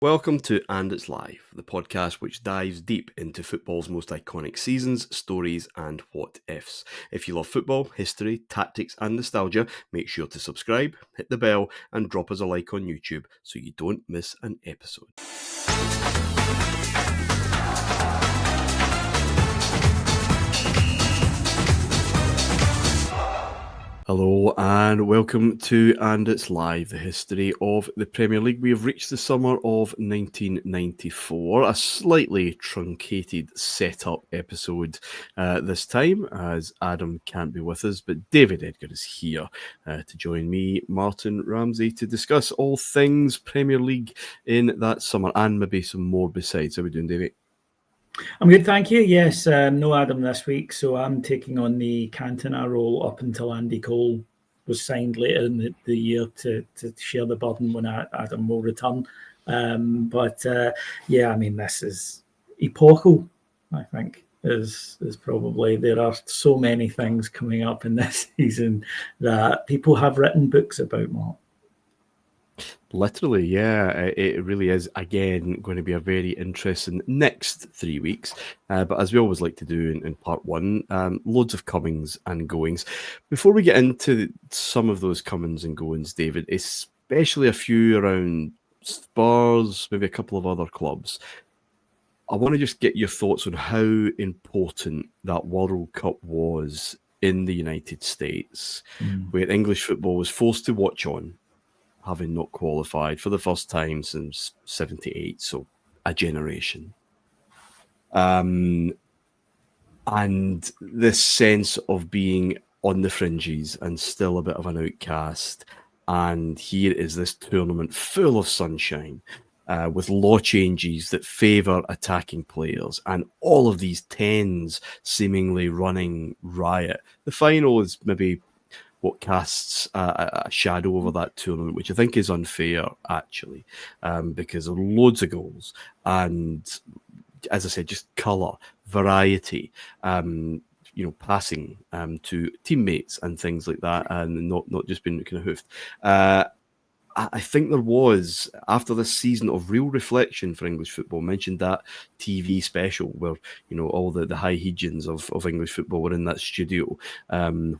Welcome to And It's Live, the podcast which dives deep into football's most iconic seasons, stories, and what ifs. If you love football, history, tactics, and nostalgia, make sure to subscribe, hit the bell, and drop us a like on YouTube so you don't miss an episode. Hello and welcome to And It's Live, the history of the Premier League. We have reached the summer of 1994, a slightly truncated setup episode this time, as Adam can't be with us, but David Edgar is here to join me, Martin Ramsey, to discuss all things Premier League in that summer and maybe some more besides. How are we doing, David? I'm good, thank you. Yes, no Adam this week, so I'm taking on the Cantona role up until Andy Cole was signed later in the year to share the burden when Adam will return. This is epochal, I think, is probably. There are so many things coming up in this season that people have written books about, Mark. Literally, yeah, it really is, again, going to be a very interesting next 3 weeks. But as we always like to do in part one, loads of comings and goings. Before we get into some of those comings and goings, David, especially a few around Spurs, maybe a couple of other clubs, I want to just get your thoughts on how important that World Cup was in the United States, where English football was forced to watch on, having not qualified for the first time since 78, so a generation. And this sense of being on the fringes and still a bit of an outcast. And here is this tournament full of sunshine, with law changes that favour attacking players, and all of these tens seemingly running riot. The final is maybe what casts a shadow over that tournament, which I think is unfair, actually, because of loads of goals and, as I said, just colour, variety, passing to teammates and things like that, and not just being kind of hoofed. I think there was, after this season of real reflection for English football, mentioned that TV special where, all the high hegians of English football were in that studio,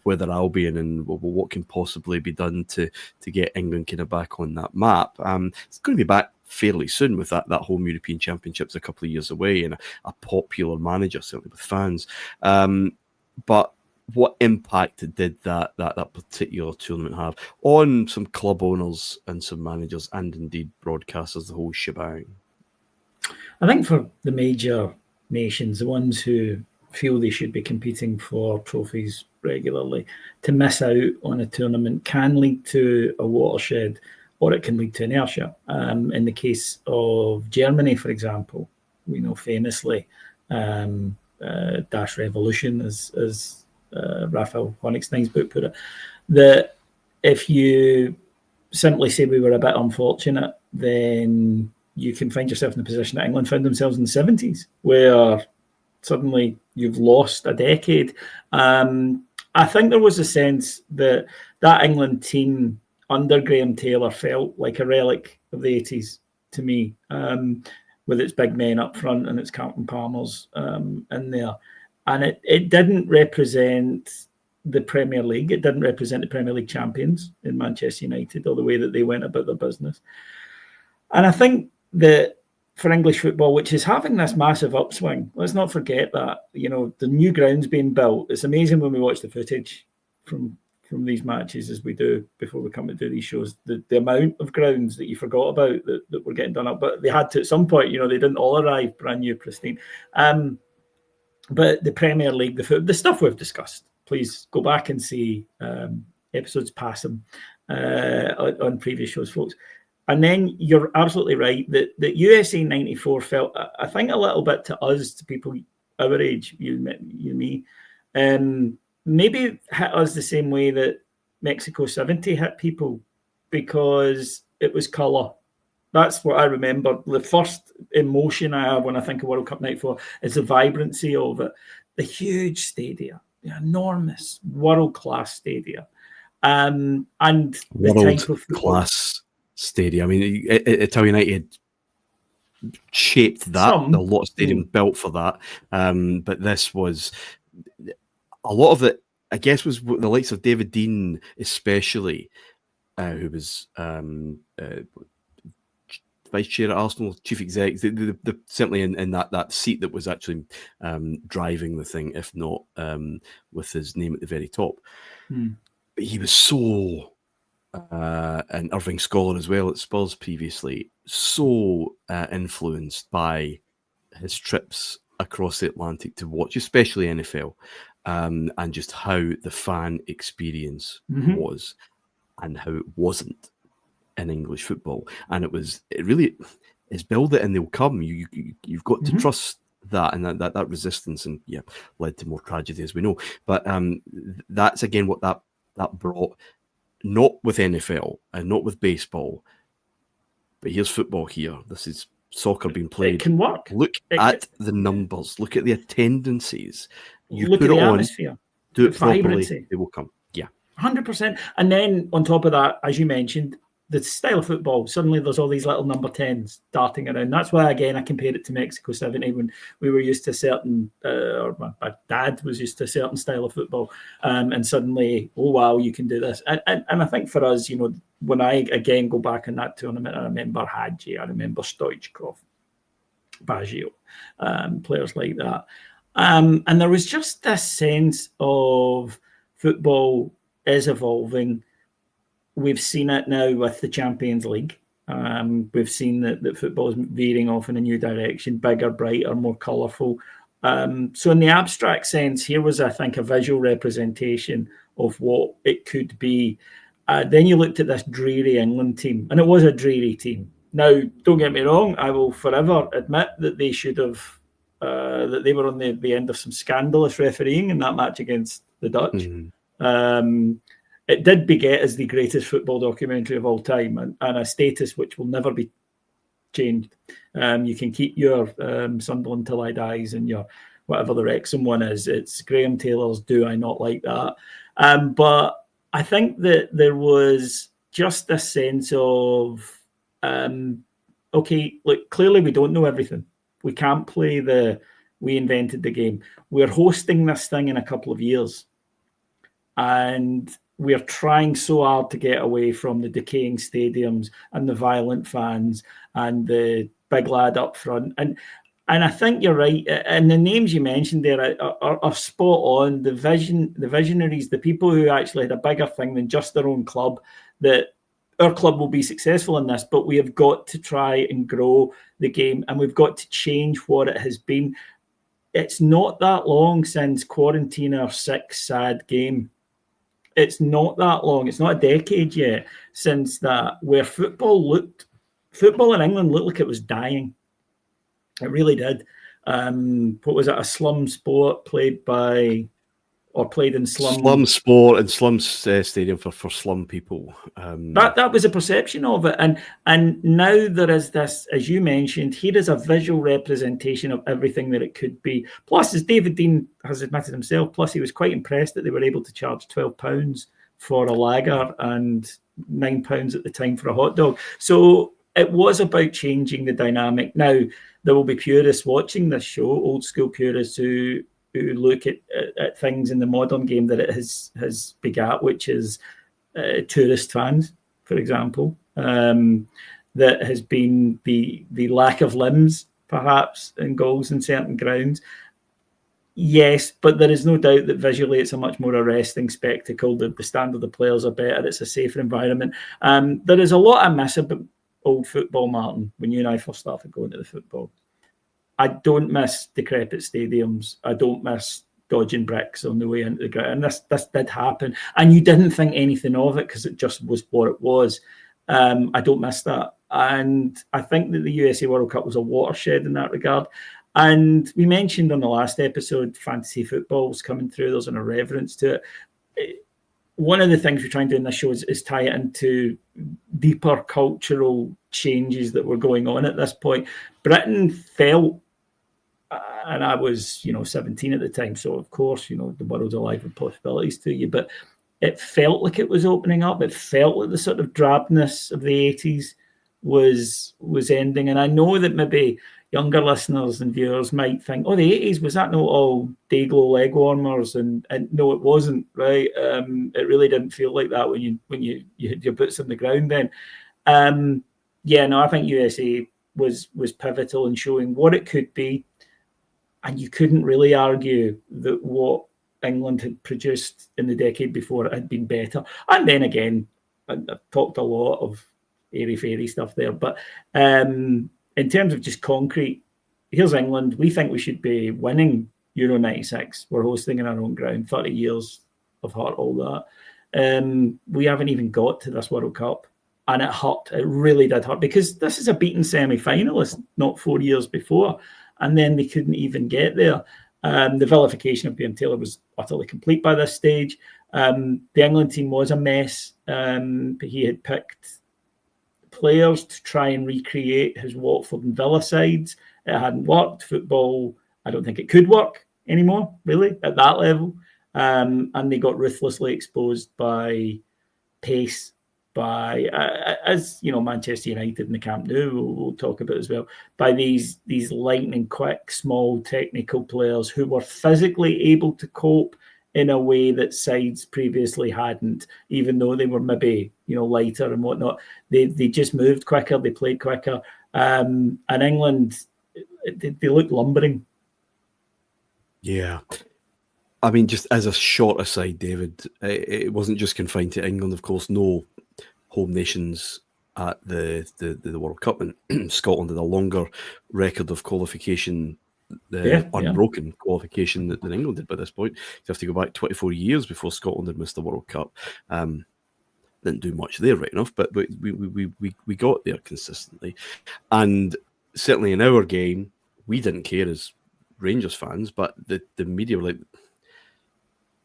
whether Albion and what can possibly be done to get England kind of back on that map. It's going to be back fairly soon with that home European Championships a couple of years away, and a popular manager, certainly with fans. But what impact did that particular tournament have on some club owners and some managers and indeed broadcasters, the whole shebang? I think for the major nations, the ones who feel they should be competing for trophies regularly, to miss out on a tournament can lead to a watershed, or it can lead to inertia. In the case of Germany, for example, we know famously Dash Revolution, as Raphael Honigstein's book put it, that if you simply say we were a bit unfortunate, then you can find yourself in the position that England found themselves in the 70s, where suddenly you've lost a decade. I think there was a sense that England team under Graham Taylor felt like a relic of the 80s to me, with its big men up front and its Carlton Palmers in there. And it didn't represent the Premier League. It didn't represent the Premier League champions in Manchester United, or the way that they went about their business. And I think that for English football, which is having this massive upswing, let's not forget that, the new ground's being built. It's amazing when we watch the footage from these matches, as we do before we come to do these shows, the amount of grounds that you forgot about that were getting done up. But they had to at some point, they didn't all arrive brand new, pristine. But the Premier League, the stuff we've discussed, please go back and see episodes past them on previous shows, folks. And then you're absolutely right that USA 94 felt, I think, a little bit to us, to people our age, you me, maybe hit us the same way that Mexico 70 hit people, because it was colour. That's what I remember. The first emotion I have when I think of World Cup 94 is the vibrancy of it. The huge stadia, the enormous world-class stadia. And the type of class stadia. I mean, Italian United shaped that. Some. A lot of stadium built for that. But this was a lot of it, I guess, was the likes of David Dean, especially, who was vice chair at Arsenal, chief exec, certainly in that seat that was actually driving the thing, if not with his name at the very top. But he was so, and Irving Scholar as well at Spurs previously, so influenced by his trips across the Atlantic to watch, especially NFL, and just how the fan experience was and how it wasn't in English football. And it really is build it and they'll come. You've got to trust that, and that resistance, and led to more tragedy, as we know. But that's again what that brought, not with NFL and not with baseball, but here's football here. This is soccer being played. It can work. Look at the numbers. Look at the attendances. You look put at the it atmosphere. on, do it properly, vibrancy. they will come. Yeah. 100%. And then on top of that, as you mentioned, the style of football, suddenly there's all these little number 10s darting around. That's why, again, I compare it to Mexico 70 when we were used to a certain, or my dad was used to a certain style of football. And suddenly, oh, wow, you can do this. And I think for us, when I, again, go back in that tournament, I remember Hagi, I remember Stoichkov, Baggio, players like that. And there was just this sense of football is evolving. We've seen it now with the Champions League. We've seen that football is veering off in a new direction, bigger, brighter, more colourful. So in the abstract sense, here was, I think, a visual representation of what it could be. Then you looked at this dreary England team, and it was a dreary team. Now, don't get me wrong, I will forever admit that they should have, that they were on the end of some scandalous refereeing in that match against the Dutch. It did beget as the greatest football documentary of all time, and a status which will never be changed. You can keep your Sunderland Till I Dies and your whatever the Wrexham one is. It's Graham Taylor's Do I Not Like That? But I think that there was just a sense of, okay, look, clearly we don't know everything. We can't play we invented the game. We're hosting this thing in a couple of years. And we're trying so hard to get away from the decaying stadiums and the violent fans and the big lad up front. And I think you're right. And the names you mentioned there are spot on. The visionaries, the people who actually had a bigger thing than just their own club, that our club will be successful in this, but we have got to try and grow the game, and we've got to change what it has been. It's not that long since Quarantine, our 6th sad game. It's not that long. It's not a decade yet since that, where football in England looked like it was dying. It really did. What was it? A slum sport played in slum sport and slum stadium for slum people. That was a perception of it, and now there is this, as you mentioned, here is a visual representation of everything that it could be. Plus, as David Dean has admitted himself, he was quite impressed that they were able to charge £12 for a lager and £9 at the time for a hot dog. So it was about changing the dynamic. Now, there will be purists watching this show, old school purists who look at things in the modern game that it has begat, which is tourist fans, for example. That has been the lack of limbs, perhaps, in goals in certain grounds. Yes, but there is no doubt that visually it's a much more arresting spectacle. The standard of players are better. It's a safer environment. There is a lot I miss about old football, Martin, when you and I first started going to the football. I don't miss decrepit stadiums. I don't miss dodging bricks on the way into the ground. And this did happen. And you didn't think anything of it because it just was what it was. I don't miss that. And I think that the USA World Cup was a watershed in that regard. And we mentioned on the last episode, fantasy football was coming through. There's an irreverence to it. One of the things we're trying to do in this show is tie it into deeper cultural changes that were going on at this point. Britain felt, and I was, 17 at the time, so of course, the world's alive with possibilities to you, but it felt like it was opening up. It felt like the sort of drabness of the 80s was ending. And I know that maybe younger listeners and viewers might think, oh, the 80s, was that not all day-glow leg warmers? And no, it wasn't, right? It really didn't feel like that when you had your boots on the ground then. I think USA was pivotal in showing what it could be. And you couldn't really argue that what England had produced in the decade before it had been better. And then again, I've talked a lot of airy-fairy stuff there. But in terms of just concrete, here's England. We think we should be winning Euro 96. We're hosting in our own ground, 30 years of heart, all that. We haven't even got to this World Cup. And it hurt. It really did hurt, because this is a beaten semi-finalist not 4 years before. And then they couldn't even get there. The vilification of Graham Taylor was utterly complete by this stage. The England team was a mess. But he had picked players to try and recreate his Watford and Villa sides. It hadn't worked. Football, I don't think it could work anymore, really, at that level. And they got ruthlessly exposed by pace, by, as you know, Manchester United in the Camp Nou, we'll talk about as well, by these lightning quick, small, technical players who were physically able to cope in a way that sides previously hadn't, even though they were maybe, lighter and whatnot. They just moved quicker, they played quicker. And England, they looked lumbering. Yeah. I mean, just as a short aside, David, it wasn't just confined to England, of course. No home nations at the World Cup, and Scotland had a longer record of qualification, unbroken qualification than England did by this point. You have to go back 24 years before Scotland had missed the World Cup. Didn't do much there, right enough, but we got there consistently. And certainly in our game, we didn't care as Rangers fans, but the media were like,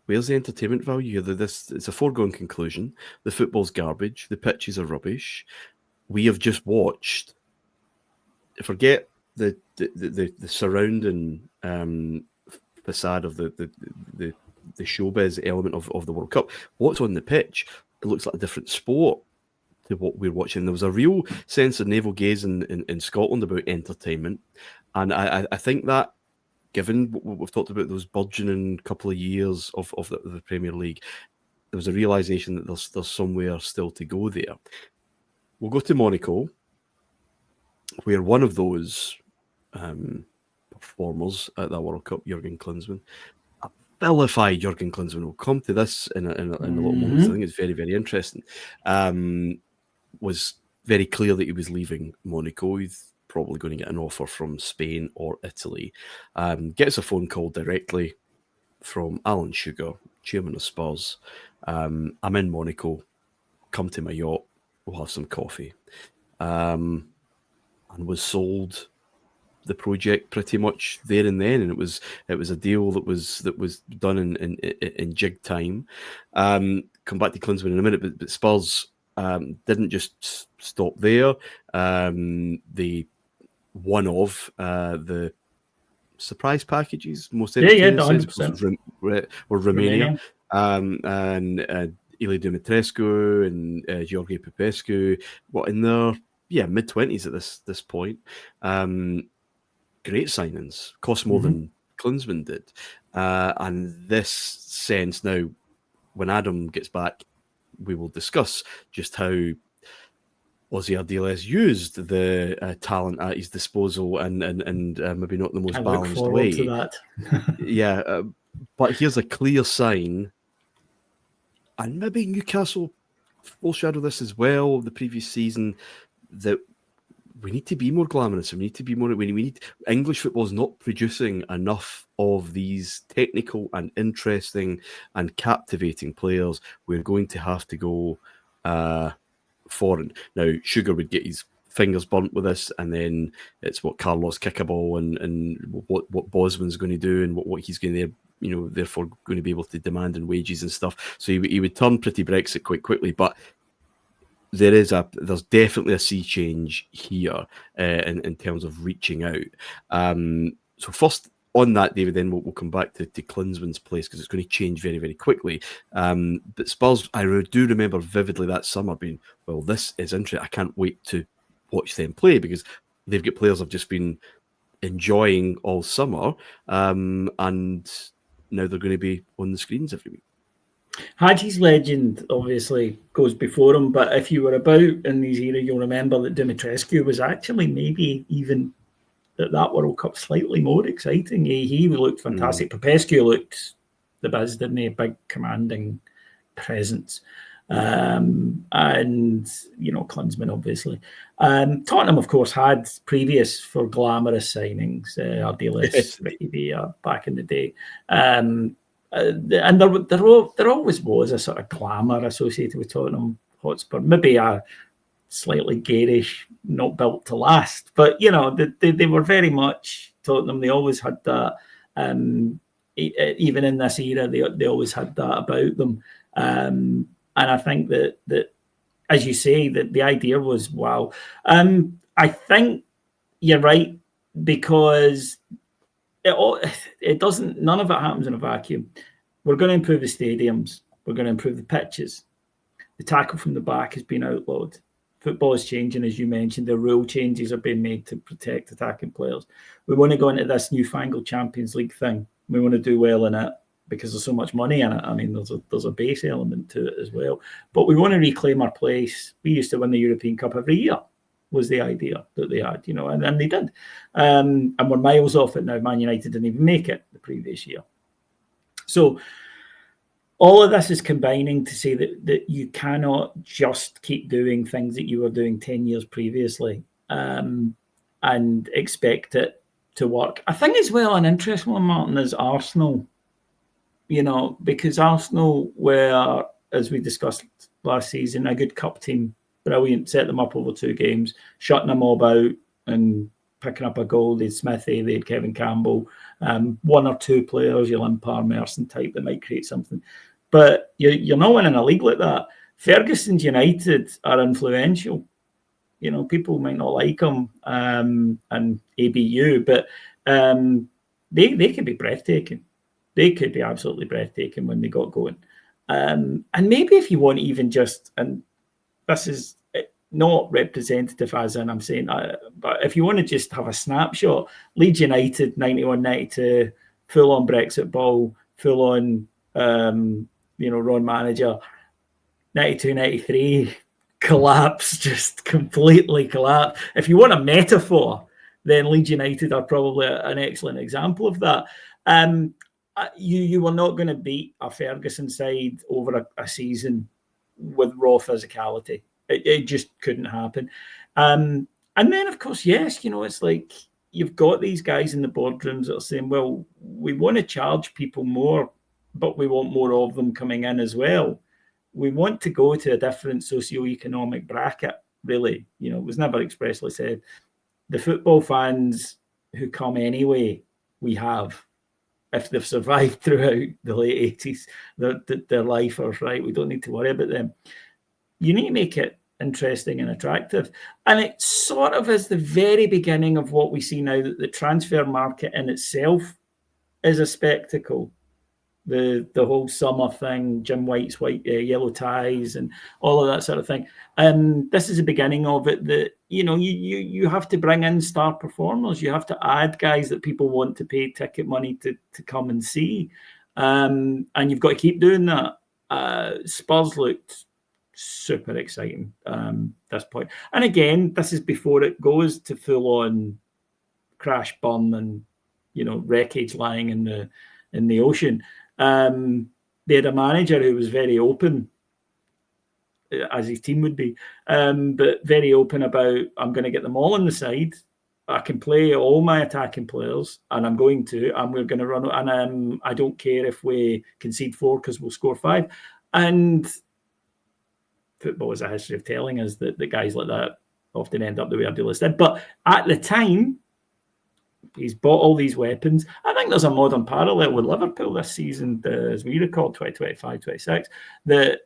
where's the entertainment value here? It's a foregone conclusion. The football's garbage. The pitches are rubbish. We have just watched. Forget the surrounding facade of the showbiz element of the World Cup. What's on the pitch? It looks like a different sport to what we're watching. There was a real sense of navel gazing in Scotland about entertainment, and I think that, given what we've talked about, those burgeoning couple of years of the Premier League, there was a realisation that there's somewhere still to go there. We'll go to Monaco, where one of those performers at that World Cup, Jürgen Klinsmann, a vilified Jürgen Klinsmann, we'll come to this in a little moment. I think it's very, very interesting, was very clear that he was leaving Monaco. He's probably going to get an offer from Spain or Italy. Gets a phone call directly from Alan Sugar, chairman of Spurs. I'm in Monaco. Come to my yacht. We'll have some coffee. And was sold the project pretty much there and then, and it was a deal that was done in jig time. Come back to Klinsmann in a minute, but Spurs didn't just stop there. They one of the surprise packages, most were Romania. And Ilie Dumitrescu and Gheorghe Popescu, in their mid-20s at this point. Great signings, cost more than Klinsmann did. And this sense now, when Adam gets back, we will discuss just how Ozzy Ardiles used the talent at his disposal and maybe not the most balanced way. To that. But here's a clear sign, and maybe Newcastle foreshadow this as well the previous season, that we need to be more glamorous. We need to be more. We need English football is not producing enough of these technical and interesting and captivating players. We're going to have to go foreign. Now, Sugar would get his fingers burnt with this, and then it's what Carlos Kickaball and what Bosman's going to do, and what he's going to, therefore going to be able to demand in wages and stuff. So he would turn pretty Brexit quite quickly, but there's definitely a sea change here in terms of reaching out. So first on that, David, then we'll come back to Klinsmann's place, because it's going to change very, very quickly. But Spurs, I do remember vividly that summer being, well, this is interesting. I can't wait to watch them play, because they've got players I've just been enjoying all summer, and now they're going to be on the screens every week. Hagi's legend obviously goes before him, but if you were about in these era, you'll remember that Dumitrescu was actually maybe even at that World Cup slightly more exciting. He looked fantastic. Popescu looked the biz, didn't he? A big commanding presence. And, Klinsmann, obviously. Tottenham, of course, had previous for glamorous signings, Ardiles, Ricky Villa, back in the day. And there always was a sort of glamour associated with Tottenham Hotspur. Maybe a slightly garish, not built to last. But, they were very much Tottenham. They always had that. Even in this era, they always had that about them. And I think that as you say, that the idea was, wow. I think you're right, because it doesn't, none of it happens in a vacuum. We're going to improve the stadiums. We're going to improve the pitches. The tackle from the back has been outlawed. Football is changing, as you mentioned. The rule changes are being made to protect attacking players. We want to go into this newfangled Champions League thing. We want to do well in it because there's so much money in it. I mean, there's a base element to it as well. But we want to reclaim our place. We used to win the European Cup every year, was the idea that they had, and they did. And we're miles off it now. Man United didn't even make it the previous year. So all of this is combining to say that you cannot just keep doing things that you were doing 10 years previously and expect it to work. I think as well an interesting one, Martin, is Arsenal. Because Arsenal were, as we discussed last season, a good cup team, brilliant, set them up over 2 games, shutting them all out and picking up a goal. They had Smithy, they had Kevin Campbell, 1 or 2 players, your Lampard, Merson type that might create something. But you're not winning a league like that. Ferguson's United are influential. People might not like them and ABU, but they could be breathtaking. They could be absolutely breathtaking when they got going. And maybe if you want even just, and this is not representative as in I'm saying, but if you want to just have a snapshot, Leeds United, 91-92, full-on Brexit ball, full-on, Ron manager, 92-93, collapse, just completely collapse. If you want a metaphor, then Leeds United are probably an excellent example of that. You were not going to beat a Ferguson side over a season with raw physicality. It just couldn't happen. And then, of course, yes, it's like you've got these guys in the boardrooms that are saying, well, we want to charge people more, but we want more of them coming in as well. We want to go to a different socioeconomic bracket, really. It was never expressly said. The football fans who come anyway, we have. If they've survived throughout the late 80s, they're lifers, right? We don't need to worry about them. You need to make it interesting and attractive. And it sort of is the very beginning of what we see now, that the transfer market in itself is a spectacle. The whole summer thing, Jim White's yellow ties and all of that sort of thing. And this is the beginning of it, that, you have to bring in star performers. You have to add guys that people want to pay ticket money to come and see. And you've got to keep doing that. Spurs looked super exciting this point. And again, this is before it goes to full on crash, burn and, wreckage lying in the ocean. They had a manager who was very open, as his team would be, but very open about, I'm going to get them all on the side. I can play all my attacking players, and I'm going to, and we're going to run, and I don't care if we concede 4 because we'll score 5. And football is a history of telling us that the guys like that often end up the way Abdullah did. But at the time, he's bought all these weapons. I think there's a modern parallel with Liverpool this season, as we recall, 2025-26, that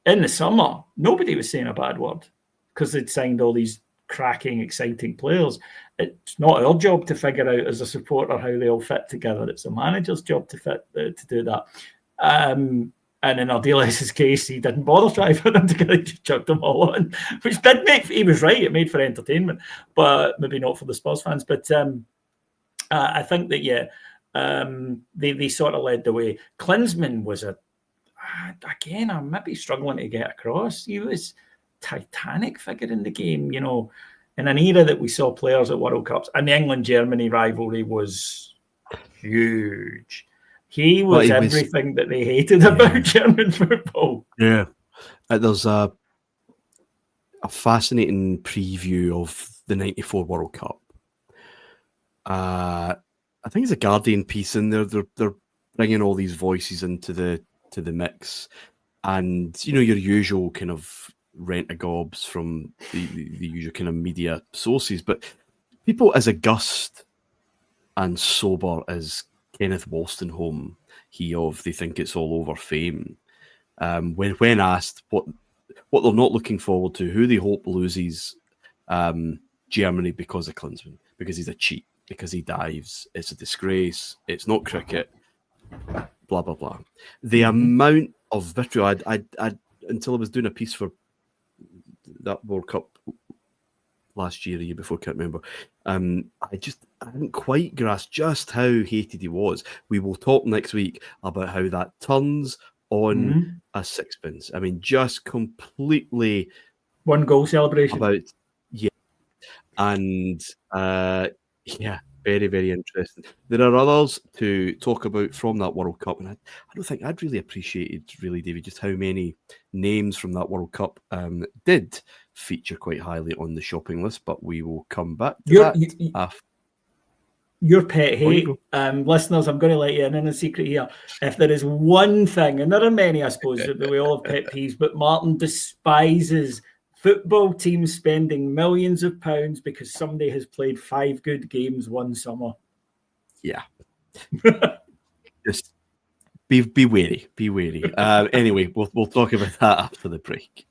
in the summer, nobody was saying a bad word because they'd signed all these cracking, exciting players. It's not our job to figure out as a supporter how they all fit together. It's the manager's job to do that. And And in Ardiles' case, he didn't bother trying for them together, he just chucked them all on, which did make, he was right, it made for entertainment, but maybe not for the Spurs fans. But I think that, they sort of led the way. Klinsmann was again, I'm maybe struggling to get across. He was titanic figure in the game, you know, in an era that we saw players at World Cups, and the England-Germany rivalry was huge. He was everything that they hated about German football. Yeah. There's a fascinating preview of the 94 World Cup. I think it's a Guardian piece in there. They're bringing all these voices into the mix. And, you know, your usual kind of rent-a-gobs from the usual kind of media sources. But people as august and sober as Kenneth Wolstenholme, they think it's all over fame. When asked what they're not looking forward to, who they hope loses Germany because of Klinsmann, because he's a cheat, because he dives, it's a disgrace, it's not cricket, blah, blah, blah. The amount of vitriol, I until I was doing a piece for that World Cup last year, the year before, can't remember. I didn't quite grasp just how hated he was. We will talk next week about how that turns on a sixpence. I mean, just completely one goal celebration. Very, very interesting. There are others to talk about from that World Cup, and I don't think I'd really appreciated, David, just how many names from that World Cup did feature quite highly on the shopping list, but we will come back to that. Your pet hate, listeners, I'm going to let you in a secret here. If there is one thing, and there are many, I suppose, that we all have pet peeves, but Martin despises football teams spending millions of pounds because somebody has played 5 good games one summer. Yeah. Just be wary. Be wary. Anyway, we'll talk about that after the break.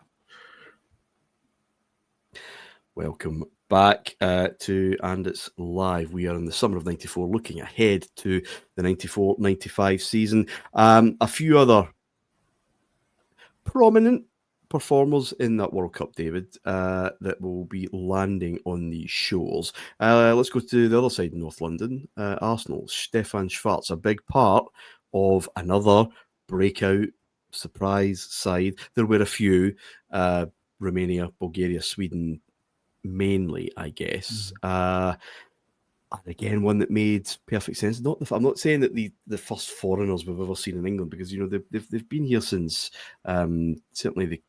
Welcome back to And It's Live. We are in the summer of 94, looking ahead to the 94-95 season. A few other prominent performers in that World Cup, David, that will be landing on these shores. Let's go to the other side in North London. Arsenal, Stefan Schwarz, a big part of another breakout surprise side. There were a few, Romania, Bulgaria, Sweden, mainly, I guess. And again, one that made perfect sense. I'm not saying that the first foreigners we've ever seen in England, because you know they've been here since certainly the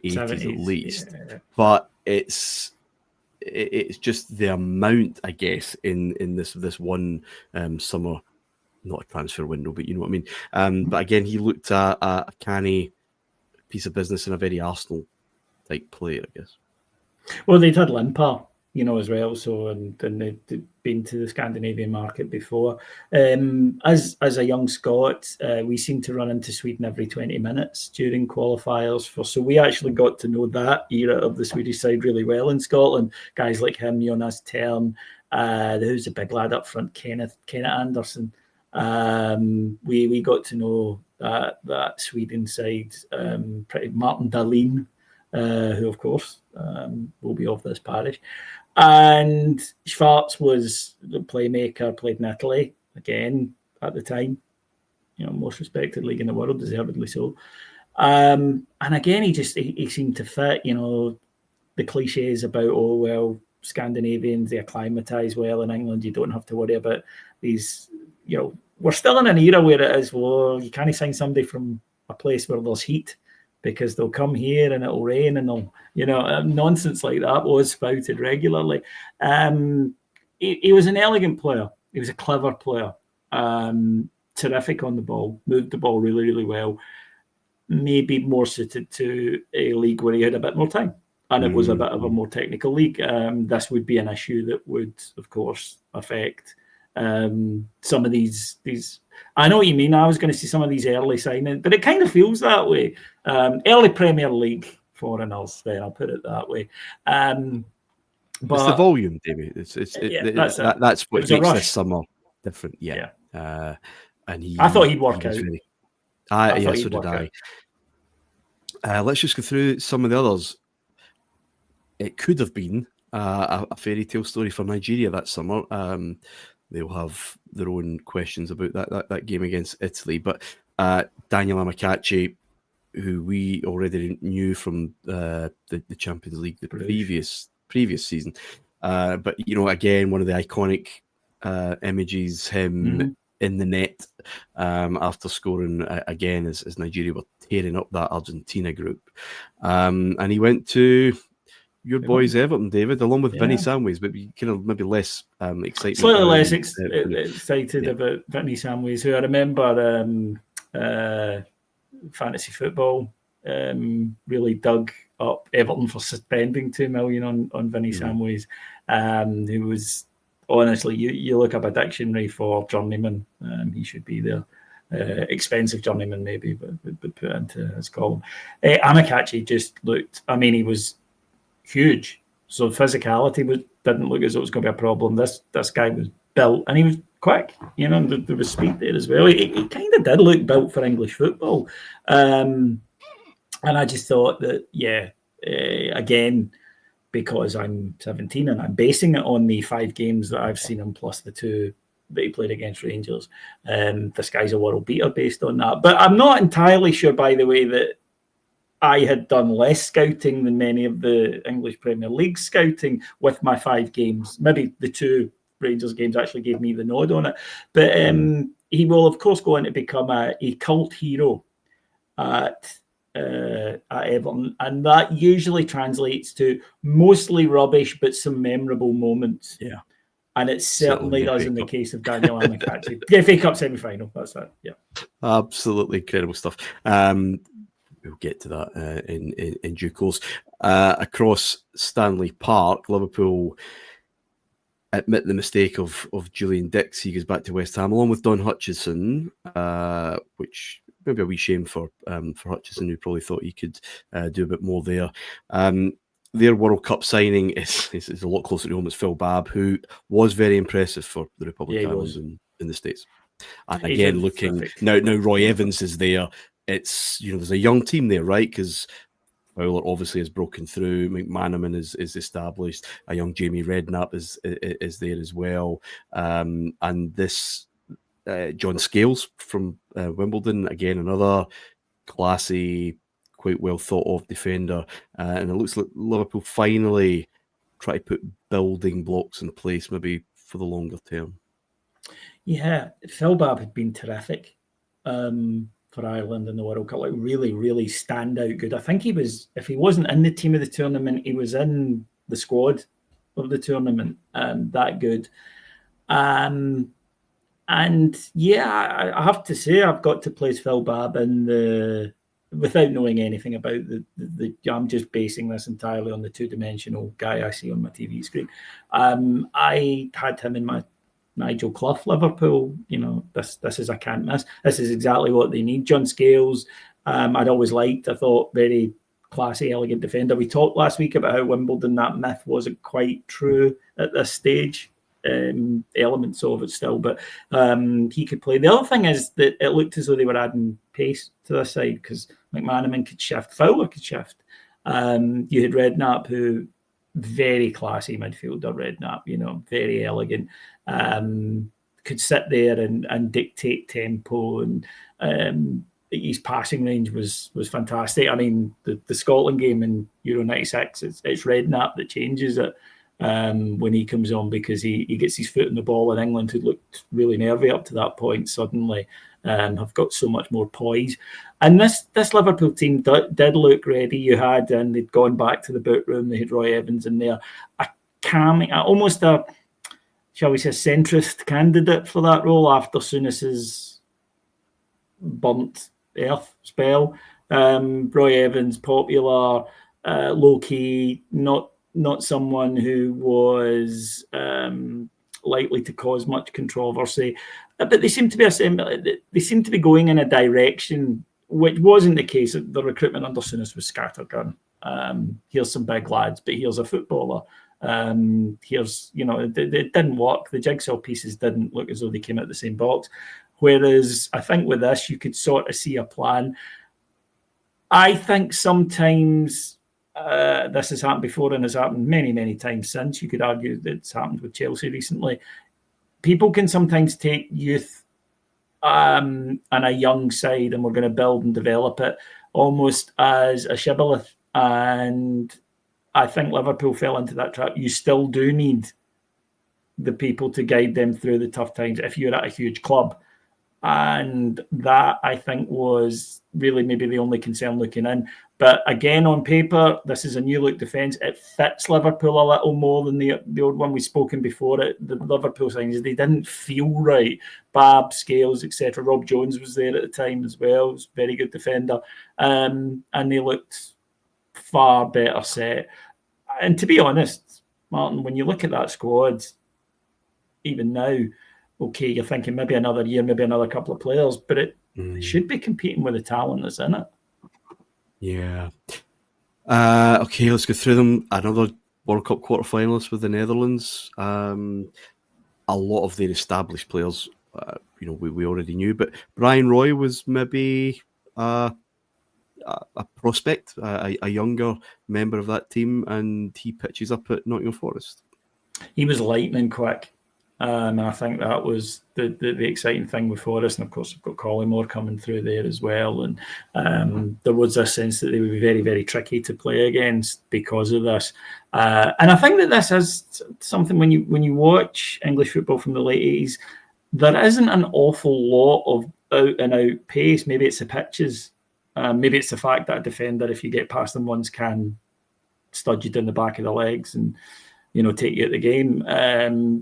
80s at least. Yeah. But it's just the amount, I guess, in this one summer, not a transfer window, but you know what I mean. But again, he looked at a canny piece of business and a very Arsenal type player, I guess. Well, they'd had Limpar, you know, as well. So, and they'd been to the Scandinavian market before. As a young Scot, we seemed to run into Sweden every 20 minutes during qualifiers. So we actually got to know that era of the Swedish side really well in Scotland. Guys like him, Jonas Tern, who's a big lad up front, Kenneth Anderson. We got to know that Sweden side pretty. Martin Dahlin, who of course will be of this parish, and Schwarz was the playmaker, played in Italy again at the time, you know, most respected league in the world, deservedly so. And again, he seemed to fit, you know, the cliches about, oh well, Scandinavians, they acclimatise well in England, you don't have to worry about these, you know, we're still in an era where it is, well, you can't sign somebody from a place where there's heat because they'll come here and it'll rain and they'll, you know, nonsense like that was spouted regularly. He was an elegant player. He was a clever player. Terrific on the ball, moved the ball really, really well. Maybe more suited to a league where he had a bit more time. And it was a bit of a more technical league. This would be an issue that would, of course, affect some of these. I know what you mean. I was going to see some of these early signings, but it kind of feels that way. Early Premier League foreigners, then I'll put it that way. But it's the volume, David. That's what makes this summer different. Yeah. And I thought he'd work out. Yeah, so did I. Let's just go through some of the others. It could have been a fairy tale story for Nigeria that summer. They'll have their own questions about that game against Italy. But Daniel Amokachi, who we already knew from the Champions League the previous season. But, again, one of the iconic images, him in the net after scoring again as Nigeria were tearing up that Argentina group. And he went to your boys Everton, David, along with Vinny Samways, but kind of maybe less excitement. Slightly less excited about Vinny Samways, who I remember fantasy football really dug up Everton for suspending $2 million on Vinny Samways, who was honestly, you look up a dictionary for journeyman, he should be there. Expensive journeyman maybe, but put into his column. Amokachi just looked, he was huge, so physicality didn't look as though it was going to be a problem. This guy was built, and he was quick. There was speed there as well. He kind of did look built for English football, and I just thought that again, because I'm 17 and I'm basing it on the 5 games that I've seen him plus the 2 that he played against Rangers. This guy's a world beater based on that. But I'm not entirely sure, by the way, that I had done less scouting than many of the English Premier League scouting with my 5 games. Maybe the 2 Rangers games actually gave me the nod on it. But he will, of course, go on to become a cult hero at Everton. And that usually translates to mostly rubbish, but some memorable moments. Yeah. And it certainly does in the case of Daniel Amokachi. FA Cup semi-final, that's it. Yeah. Absolutely incredible stuff. We'll get to that in due course. Across Stanley Park, Liverpool admit the mistake of Julian Dix. He goes back to West Ham along with Don Hutchison, which maybe a wee shame for Hutchison, who probably thought he could do a bit more there. Their World Cup signing is a lot closer to home. It's Phil Babb, who was very impressive for the Republic of Ireland in the States. And again, looking now Roy Evans is there. It's there's a young team there, right? Because Fowler obviously has broken through. McManaman is established. A young Jamie Redknapp is there as well. And this John Scales from Wimbledon, again another classy, quite well thought of defender. And it looks like Liverpool finally try to put building blocks in place, maybe for the longer term. Yeah, Phil Babb had been terrific. For Ireland in the World Cup, like really, really stand out good. I think he was, if he wasn't in the team of the tournament, he was in the squad of the tournament. That good. And yeah, I have to say, I've got to place Phil Babb in without knowing anything about the I'm just basing this entirely on the 2-dimensional guy I see on my TV screen. I had him in my Nigel Clough Liverpool, this is a can't miss. This is exactly what they need. John Scales, I'd always liked. I thought very classy, elegant defender. We talked last week about how Wimbledon, that myth wasn't quite true at this stage. Elements of it still, but he could play. The other thing is that it looked as though they were adding pace to this side because McManaman could shift, Fowler could shift. You had Redknapp, who very classy midfielder, Redknapp, very elegant. Could sit there and dictate tempo, and his passing range was fantastic. I mean, the Scotland game in Euro 96, it's Redknapp that changes it when he comes on, because he gets his foot in the ball, and England, who looked really nervy up to that point, suddenly have got so much more poise. And this Liverpool team did look ready. And they'd gone back to the boot room. They had Roy Evans in there, almost a, shall we say, centrist candidate for that role after Souness's burnt earth spell. Roy Evans, popular, low-key, not someone who was likely to cause much controversy. But they seem to be going in a direction which wasn't the case. The recruitment under Souness was scattergun. Here's some big lads, but here's a footballer. Here's, it didn't work. The jigsaw pieces didn't look as though they came out of the same box. Whereas I think with this, you could sort of see a plan. I think sometimes this has happened before and has happened many, many times since. You could argue that it's happened with Chelsea recently. People can sometimes take youth and a young side, and we're going to build and develop it almost as a shibboleth. And I think Liverpool fell into that trap. You still do need the people to guide them through the tough times if you're at a huge club. And that, I think, was really maybe the only concern looking in. But again, on paper, this is a new look defence. It fits Liverpool a little more than the old one we've spoken before. The Liverpool signings, they didn't feel right. Bab, Scales, etc. Rob Jones was there at the time as well. He was a very good defender. And they looked far better set. And to be honest, Martin, when you look at that squad, even now, okay, you're thinking maybe another year, maybe another couple of players, but it should be competing with the talent that's in it. Yeah. Okay, let's go through them. Another World Cup quarterfinalist with the Netherlands. A lot of their established players, we already knew, but Brian Roy was maybe a prospect, a younger member of that team, and he pitches up at Nottingham Forest. He was lightning quick. And I think that was the exciting thing with Forest. And of course, we've got Collymore coming through there as well. And there was a sense that they would be very, very tricky to play against because of this. And I think that this is something when you watch English football from the late 80s, there isn't an awful lot of out and out pace. Maybe it's the pitches. Maybe it's the fact that a defender, if you get past them once, can stud you down the back of the legs and take you at the game.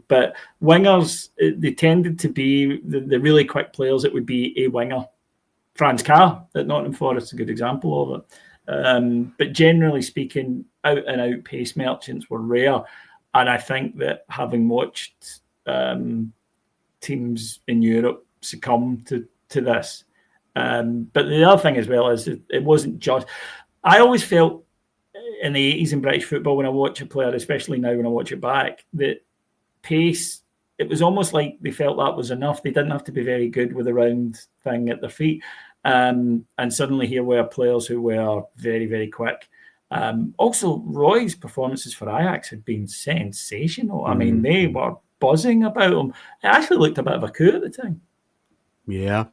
But wingers, they tended to be the really quick players. It would be a winger. Franz Carr at Nottingham Forest is a good example of it. But generally speaking, out-and-out pace merchants were rare. And I think that having watched teams in Europe succumb to this. But the other thing as well is it wasn't just... I always felt in the 80s in British football, when I watch a player, especially now when I watch it back, that pace, it was almost like they felt that was enough. They didn't have to be very good with a round thing at their feet. And suddenly here were players who were very, very quick. Also, Roy's performances for Ajax had been sensational. I mean, they were buzzing about him. It actually looked a bit of a coup at the time. Yeah.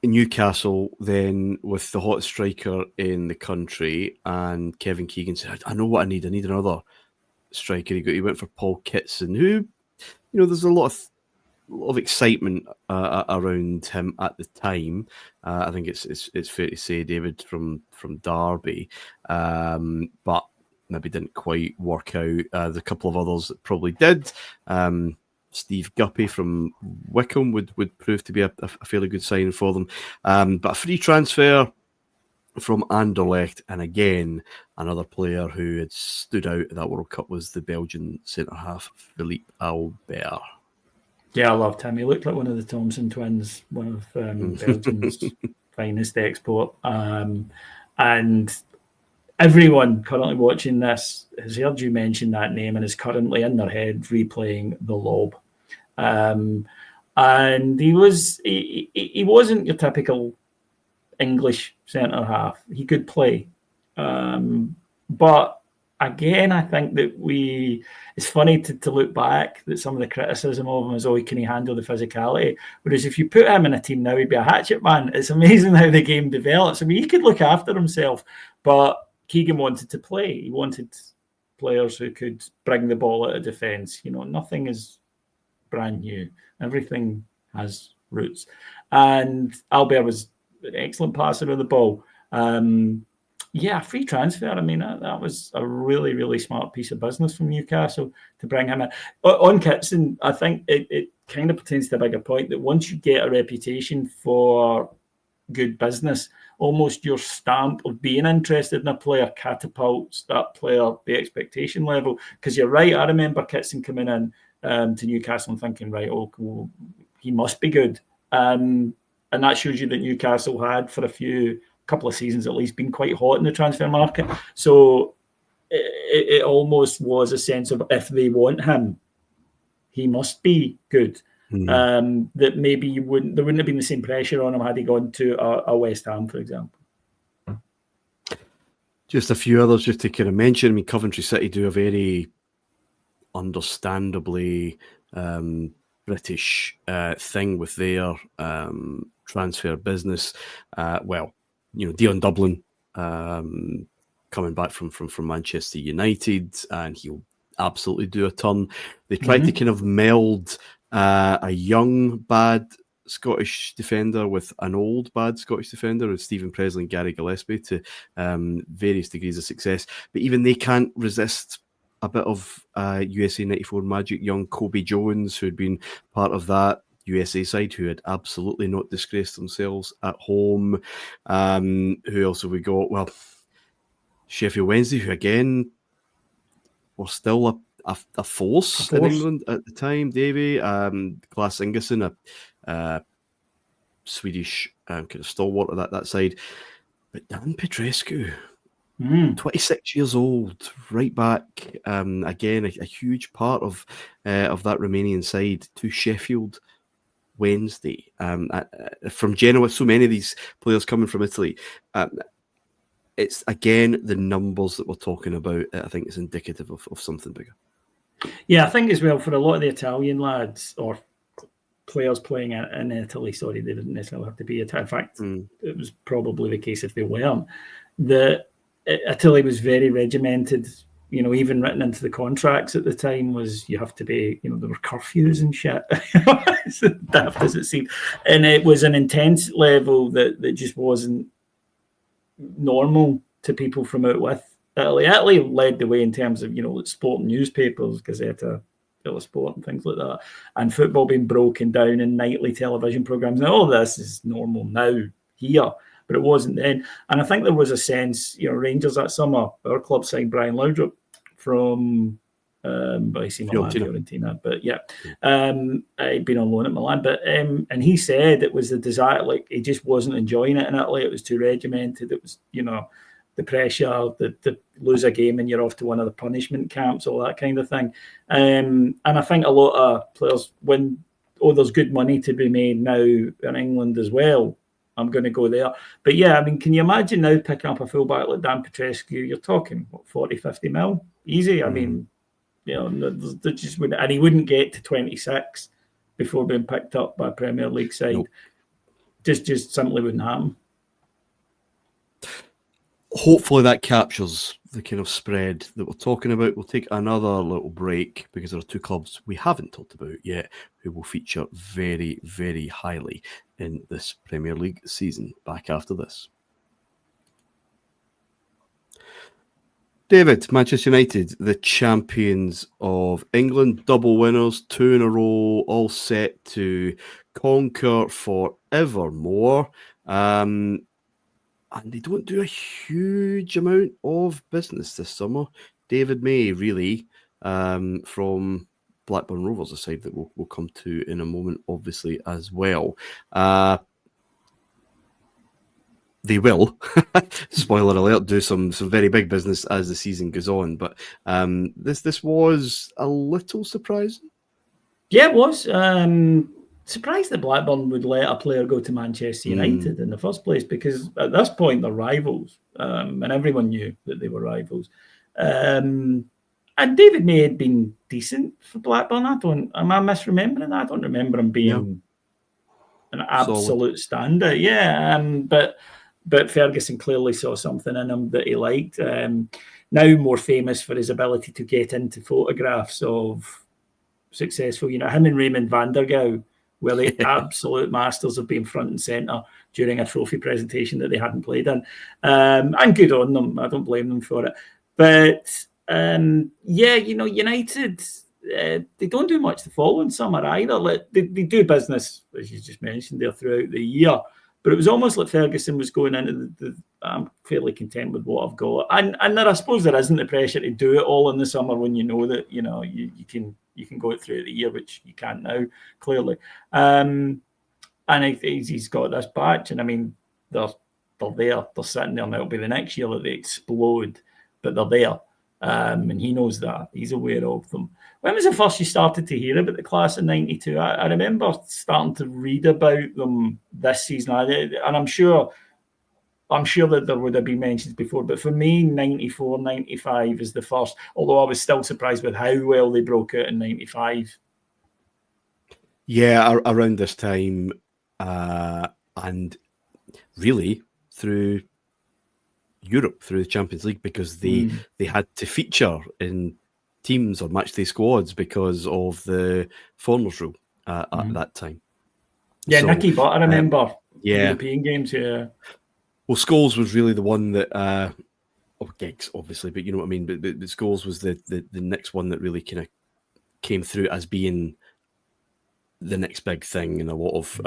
Newcastle then with the hot striker in the country, and Kevin Keegan said, I know what I need another striker. He went for Paul Kitson, who, there's a lot of excitement around him at the time. I think it's fair to say David from Derby, but maybe didn't quite work out. The couple of others that probably did. Steve Guppy from Wycombe would prove to be a fairly good signing for them. But a free transfer from Anderlecht, and again, another player who had stood out at that World Cup was the Belgian centre-half, Philippe Albert. Yeah, I loved him. He looked like one of the Thompson twins, one of Belgium's finest export. And everyone currently watching this has heard you mention that name and is currently in their head replaying the lob. And he wasn't your typical English centre half. He could play, but again, I think that it's funny to look back that some of the criticism of him is, can he handle the physicality? Whereas if you put him in a team now, he'd be a hatchet man. It's amazing how the game develops. I mean, he could look after himself, but Keegan wanted to play. He wanted players who could bring the ball out of defence. Nothing is brand new. Everything has roots. And Albert was an excellent passer of the ball. Free transfer. I mean, that was a really, really smart piece of business from Newcastle to bring him in. On Kitson, I think it kind of pertains to a bigger point that once you get a reputation for good business, almost your stamp of being interested in a player catapults that player, the expectation level. Because you're right, I remember Kitson coming in to Newcastle and thinking, right, cool, he must be good. And that shows you that Newcastle had, for a couple of seasons at least, been quite hot in the transfer market. So it almost was a sense of, if they want him, he must be good. That maybe there wouldn't have been the same pressure on him had he gone to a West Ham, for example. Just a few others just to kind of mention. I mean, Coventry City do a very understandably British thing with their transfer business. Dion Dublin coming back from Manchester United, and he'll absolutely do a turn. They tried to kind of meld a young bad Scottish defender with an old bad Scottish defender, with Stephen Presley and Gary Gillespie, to various degrees of success. But even they can't resist a bit of USA 94 magic. Young Cobi Jones, who had been part of that USA side, who had absolutely not disgraced themselves at home. Who else have we got? Well, Sheffield Wednesday, who again were still a force in England at the time. Davy, Klaas Ingesson, a Swedish kind of stalwart of that side. But Dan Petrescu, 26 years old, right back, again, a huge part of that Romanian side to Sheffield Wednesday. From Genoa, so many of these players coming from Italy. It's, again, the numbers that we're talking about, I think is indicative of something bigger. Yeah, I think as well, for a lot of the Italian lads, or players playing in Italy, sorry, they didn't necessarily have to be Italian. In fact, it was probably the case if they weren't, that Italy was very regimented. You know, even written into the contracts at the time was you have to be, there were curfews and shit. As daft as it seemed. And it was an intense level that just wasn't normal to people from out with Italy. Italy led the way in terms of, sport newspapers, Gazzetta dello Sport and things like that, and football being broken down in nightly television programs. Now, all this is normal now here, but it wasn't then. And I think there was a sense, Rangers that summer, our club signed Brian Laudrup from Fiorentina, but yeah, he'd been on loan at Milan, but and he said it was the desire, like he just wasn't enjoying it in Italy. It was too regimented. It was, the pressure, the lose a game and you're off to one of the punishment camps, all that kind of thing. And I think a lot of players, when there's good money to be made now in England as well, I'm going to go there. But yeah, I mean, can you imagine now picking up a fullback like Dan Petrescu? You're talking, 40, 50 mil? Easy. I mean, there just wouldn't, and he wouldn't get to 26 before being picked up by a Premier League side. Nope. Just simply wouldn't happen. Hopefully that captures the kind of spread that we're talking about. We'll take another little break because there are two clubs we haven't talked about yet who will feature very, very highly in this Premier League season. Back after this. David, Manchester United, the champions of England, double winners, 2 in a row, all set to conquer forevermore. And they don't do a huge amount of business this summer. David May, really, from Blackburn Rovers, a side that we'll come to in a moment, obviously, as well. They will, spoiler alert, do some very big business as the season goes on. But this was a little surprising. Yeah, it was. Surprised that Blackburn would let a player go to Manchester United in the first place, because at this point they're rivals, and everyone knew that they were rivals. And David May had been decent for Blackburn. Am I misremembering that? I don't remember him being an absolute standout. Yeah, but Ferguson clearly saw something in him that he liked. Now more famous for his ability to get into photographs of successful, him and Raymond van der Gouw were the absolute masters of being front and centre during a trophy presentation that they hadn't played in. And good on them. I don't blame them for it. But, United, they don't do much the following summer either. Like, they do business, as you just mentioned there, throughout the year. But it was almost like Ferguson was going into I'm fairly content with what I've got. And I suppose there isn't the pressure to do it all in the summer when you know that, you can go it through the year, which you can't now, clearly. And he's got this batch. And I mean, they're there. They're sitting there, and it'll be the next year that they explode. But they're there. And he knows that. He's aware of them. When was the first you started to hear about the class of 92? I remember starting to read about them this season. And I'm sure that there would have been mentions before, but for me, 94, 95 is the first, although I was still surprised with how well they broke out in 95. Yeah, around this time, and really through Europe, through the Champions League, because they had to feature in teams or matchday squads because of the foreigners rule at that time. Yeah, so, Nicky Butt, I remember. European games, yeah. Well, Scholes was really the one that, Giggs, obviously, but you know what I mean. But Scholes was the next one that really kind of came through as being the next big thing, and a lot of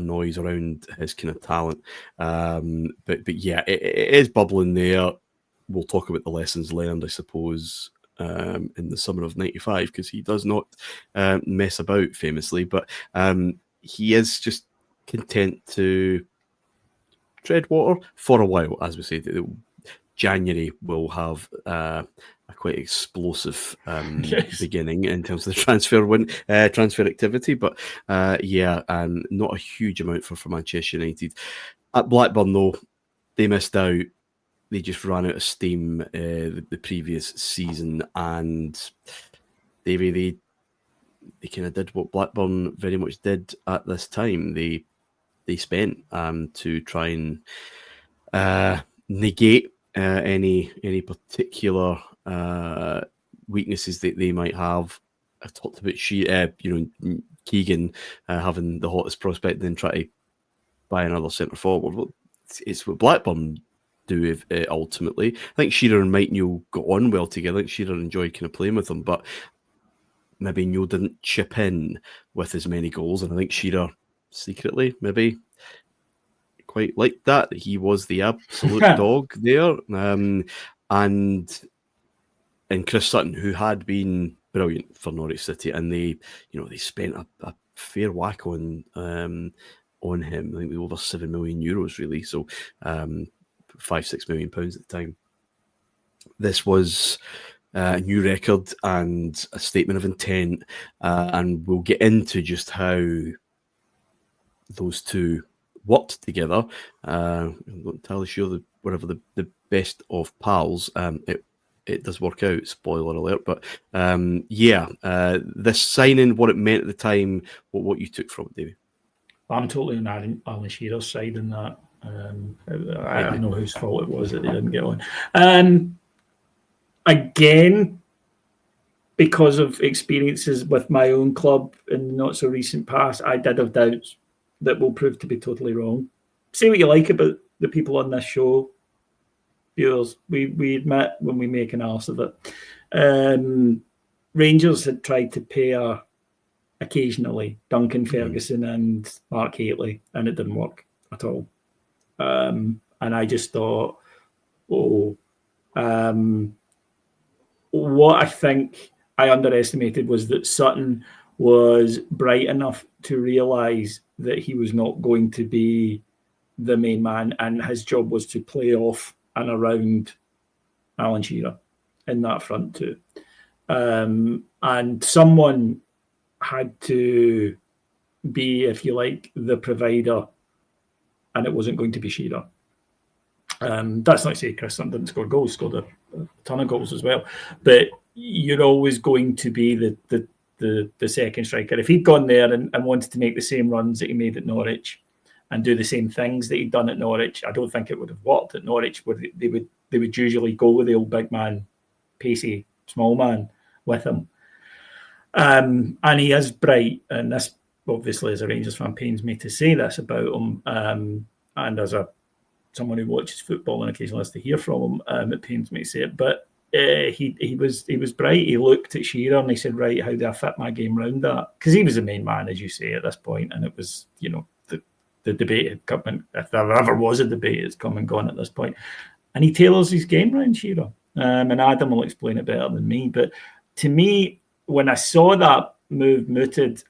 noise around his kind of talent. But yeah, it is bubbling there. We'll talk about the lessons learned, I suppose, in the summer of '95, because he does not mess about famously, but he is just content to tread water for a while, as we say. January will have a quite explosive beginning in terms of the transfer activity, but not a huge amount for Manchester United. At Blackburn, though, they missed out. They just ran out of steam the previous season, and they kind of did what Blackburn very much did at this time. They spent to try and negate any particular weaknesses that they might have. I talked about Keegan having the hottest prospect, and then try to buy another centre forward. Well, it's what Blackburn do ultimately. I think Shearer and Mike Newell got on well together. I think Shearer enjoyed kind of playing with them, but maybe Newell didn't chip in with as many goals, and I think Shearer secretly maybe quite liked that. He was the absolute dog there. And Chris Sutton, who had been brilliant for Norwich City, and they spent a fair whack on him. I think over €7 million, really. So £5-6 million at the time. This was a new record and a statement of intent, and we'll get into just how those two worked together. I'm not entirely sure that whatever the best of pals, it does work out, spoiler alert. But this signing, what it meant at the time, what you took from it, Davey? I'm totally on Alan Shearer's side in that. I know whose fault it was that they didn't get on. Again, because of experiences with my own club in the not so recent past, I did have doubts that will prove to be totally wrong. Say what you like about the people on this show, viewers. We admit when we make an arse of it. Rangers had tried to pair occasionally Duncan Ferguson and Mark Hateley, and it didn't work at all. And I just thought, what I think I underestimated was that Sutton was bright enough to realise that he was not going to be the main man, and his job was to play off and around Alan Shearer in that front two. And someone had to be, if you like, the provider, and it wasn't going to be Shearer. That's not to say Chris Sutton didn't score goals, scored a ton of goals as well, but you're always going to be the second striker. If he'd gone there and wanted to make the same runs that he made at Norwich and do the same things that he'd done at Norwich, I don't think it would have worked at Norwich, where they would usually go with the old big man, pacey small man with him. And he is bright, and this obviously as a Rangers fan pains me to say this about him, and as someone who watches football and occasionally has to hear from him, it pains me to say it, but he was bright. He looked at Shearer and he said, right, how do I fit my game around that? Because he was the main man, as you say, at this point, and it was, the debate had come, if there ever was a debate, it's come and gone at this point. And he tailors his game around Shearer. And Adam will explain it better than me. But to me, when I saw that move mooted,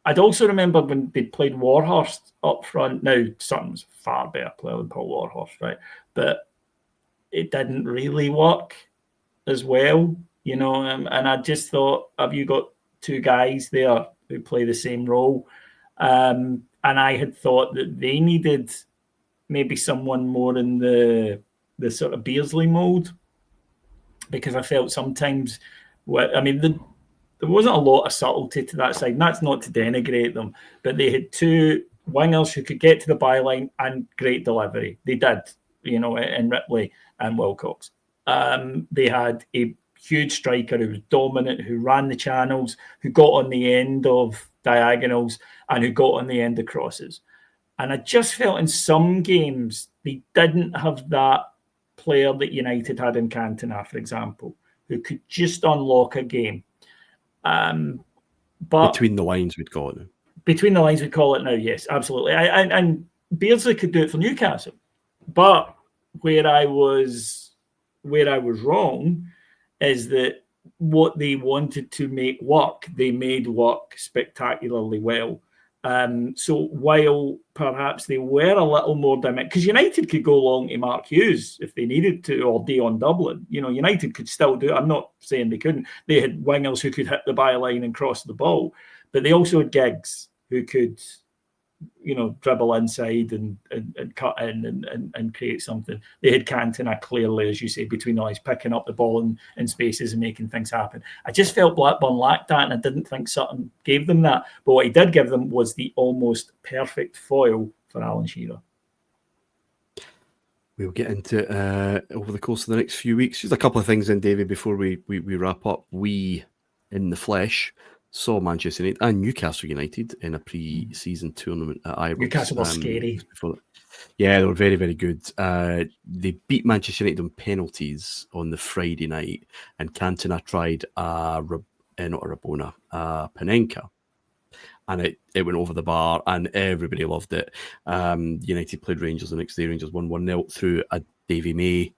I'd also remember when they played Warhurst up front. Now, Sutton was a far better player than Paul Warhurst, right? But it didn't really work. as well, you know, and I just thought, have you got two guys there who play the same role? And I had thought that they needed maybe someone more in the sort of Beardsley mould, because I felt sometimes, there wasn't a lot of subtlety to that side, and that's not to denigrate them, but they had two wingers who could get to the byline and great delivery. They did, you know, in Ripley and Wilcox. They had a huge striker who was dominant, who ran the channels, who got on the end of diagonals, and who got on the end of crosses. And I just felt in some games they didn't have that player that United had in Cantona, for example, who could just unlock a game. But between the lines, we'd call it now. Between the lines, we call it now, yes, absolutely. And Beardsley could do it for Newcastle. But where I was wrong is that what they wanted to make work, they made work spectacularly well. So while perhaps they were a little more dynamic, because United could go long to Mark Hughes if they needed to, or Dion Dublin. You know, United could still do it. I'm not saying they couldn't. They had wingers who could hit the byline and cross the ball, but they also had Giggs who could, you know, dribble inside and cut in and create something. They had Cantona clearly, as you say, between the lines, picking up the ball in spaces and making things happen. I just felt Blackburn lacked that, and I didn't think Sutton gave them that. But what he did give them was the almost perfect foil for Alan Shearer. We'll get into it over the course of the next few weeks. Just a couple of things then, David, before we wrap up. We, in the flesh, saw Manchester United and Newcastle United in a pre-season tournament at Ibrox. Newcastle was scary. Yeah, they were very, very good. They beat Manchester United on penalties on the Friday night, and Cantona tried Panenka, and it went over the bar, and everybody loved it. United played Rangers the next day. Rangers won 1-0 through a Davy May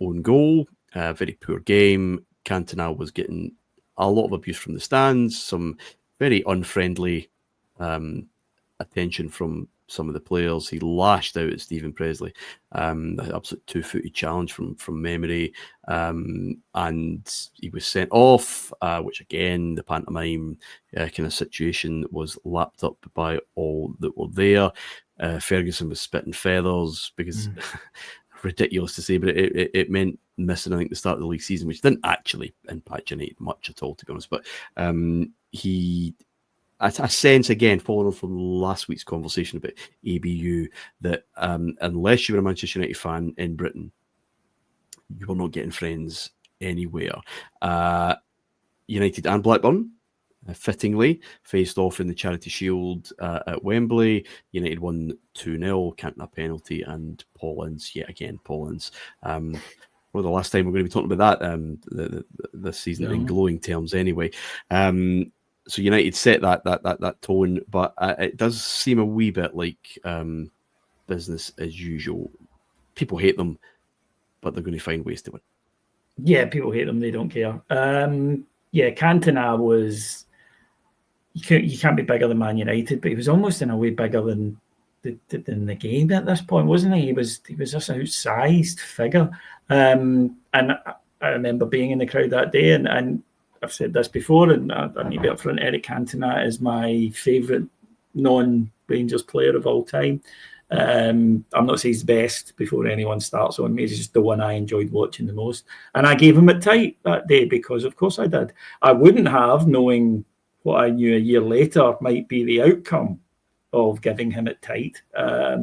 own goal. Very poor game. Cantona was getting a lot of abuse from the stands, some very unfriendly attention from some of the players. He lashed out at Stephen Presley, an absolute 2-footed challenge from memory, and he was sent off, which again, the pantomime kind of situation was lapped up by all that were there. Ferguson was spitting feathers because ridiculous to say, but it meant missing, I think, the start of the league season, which didn't actually impact United much at all, to be honest. But I sense, again, following on from last week's conversation about ABU, that unless you were a Manchester United fan in Britain, you were not getting friends anywhere. United and Blackburn, fittingly, faced off in the Charity Shield at Wembley. United won 2-0, Cantona penalty, and Paul Ince, yet again, Paul Ince. Well, the last time we're going to be talking about that this season in glowing terms anyway. So United set that tone, but it does seem a wee bit like business as usual. People hate them, but they're going to find ways to win. Yeah, people hate them. They don't care. Cantona was... You can't be bigger than Man United, but he was almost in a way bigger than the game at this point, wasn't he? He was just an outsized figure. And I remember being in the crowd that day, and I've said this before, and I need to be up front, Eric Cantona is my favourite non-Rangers player of all time. I'm not saying he's best before anyone starts on me. He's just the one I enjoyed watching the most. And I gave him it tight that day because, of course, I did. I wouldn't have, knowing what I knew a year later might be the outcome of giving him it tight. But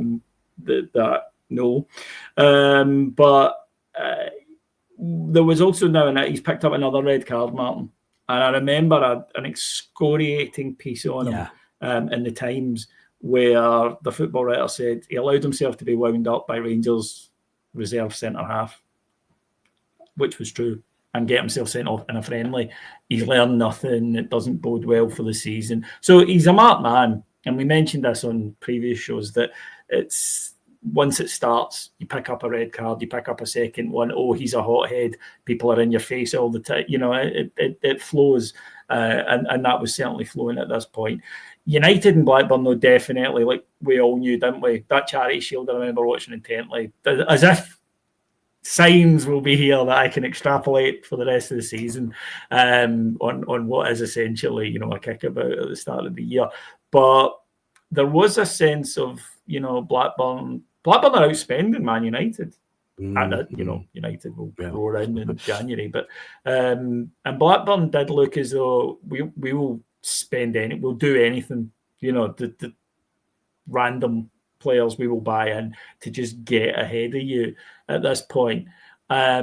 there was also now and he's picked up another red card, Martin. And I remember an excoriating piece on him in the Times where the football writer said he allowed himself to be wound up by Rangers reserve centre-half, which was true, and get himself sent off in a friendly. He's learned nothing. It doesn't bode well for the season. So he's a marked man. And we mentioned this on previous shows that it's once it starts, you pick up a red card, you pick up a second one. Oh, he's a hothead. People are in your face all the time. You know, it flows. And that was certainly flowing at this point. United and Blackburn, though, definitely, like we all knew, didn't we? That Charity Shield, I remember watching intently, as if signs will be here that I can extrapolate for the rest of the season on what is essentially, a kickabout at the start of the year. But there was a sense of, Blackburn are outspending Man United. United will roar in January, but and Blackburn did look as though we will we'll do anything, the random players we will buy in to just get ahead of you at this point. I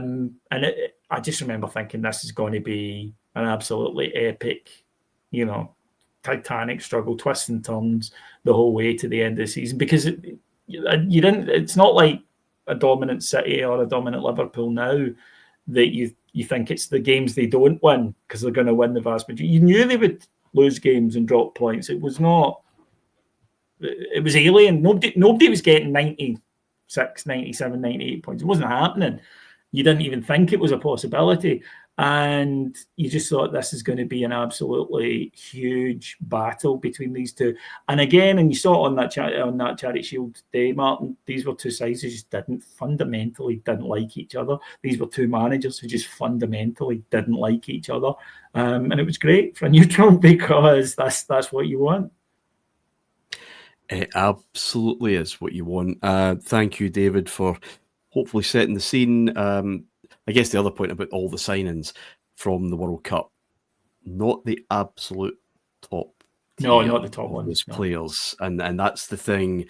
just remember thinking this is going to be an absolutely epic, titanic struggle, twists and turns the whole way to the end of the season, because it's not like a dominant City or a dominant Liverpool now that you think it's the games they don't win because they're going to win the vast majority. You knew they would lose games and drop points. It was alien. Nobody was getting 96, 97, 98 points. It wasn't happening. You didn't even think it was a possibility. And you just thought this is going to be an absolutely huge battle between these two. And again, and you saw it on that Charity Shield day, Martin, these were two sides who just fundamentally didn't like each other. These were two managers who just fundamentally didn't like each other. And it was great for a neutral because that's what you want. It absolutely is what you want. Thank you, David, for hopefully setting the scene. I guess the other point about all the signings from the World Cup, not the absolute top. No, not the top ones. Players, and that's the thing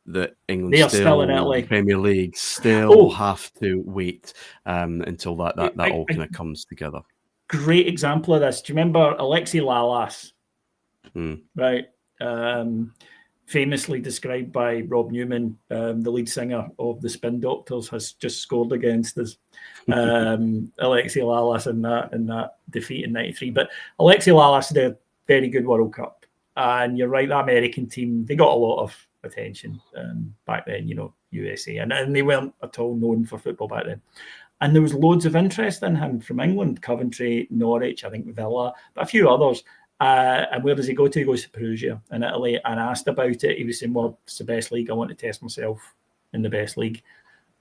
that England they are still in Italy. The Premier League still have to wait until that all kind of comes together. Great example of this. Do you remember Alexi Lalas? Right. Famously described by Rob Newman, the lead singer of the Spin Doctors, has just scored against us. Alexi Lalas in that defeat in '93. But Alexi Lalas did a very good World Cup. And you're right, the American team, they got a lot of attention back then, USA. And they weren't at all known for football back then. And there was loads of interest in him from England, Coventry, Norwich, I think Villa, but a few others. And where does he go to? He goes to Perugia in Italy. And asked about it, he was saying, well, it's the best league. I want to test myself in the best league.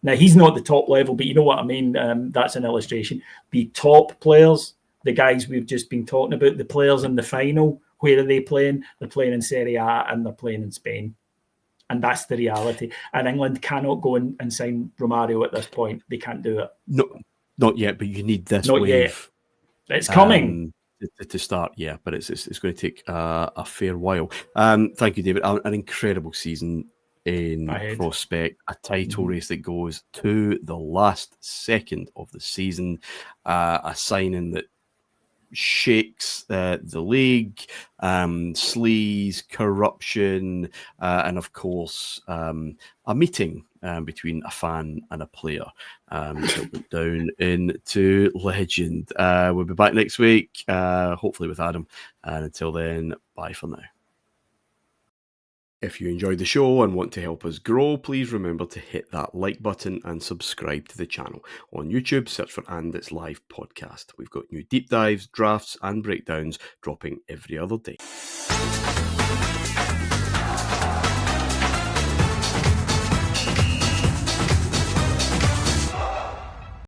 Now, he's not the top level, but you know what I mean? That's an illustration. The top players, the guys we've just been talking about, the players in the final, where are they playing? They're playing in Serie A and they're playing in Spain. And that's the reality. And England cannot go and sign Romario at this point. They can't do it. No, not yet, but you need this not wave. Yet. It's coming. To start, yeah, but it's going to take a fair while. Thank you, David. An incredible season in prospect, a title race that goes to the last second of the season, a signing that shakes the league, sleaze, corruption, and of course a meeting between a fan and a player that went down into legend. We'll be back next week, hopefully with Adam, and until then, bye for now. If you enjoyed the show and want to help us grow, please remember to hit that like button and subscribe to the channel. On YouTube, search for And It's Live Podcast. We've got new deep dives, drafts and breakdowns dropping every other day.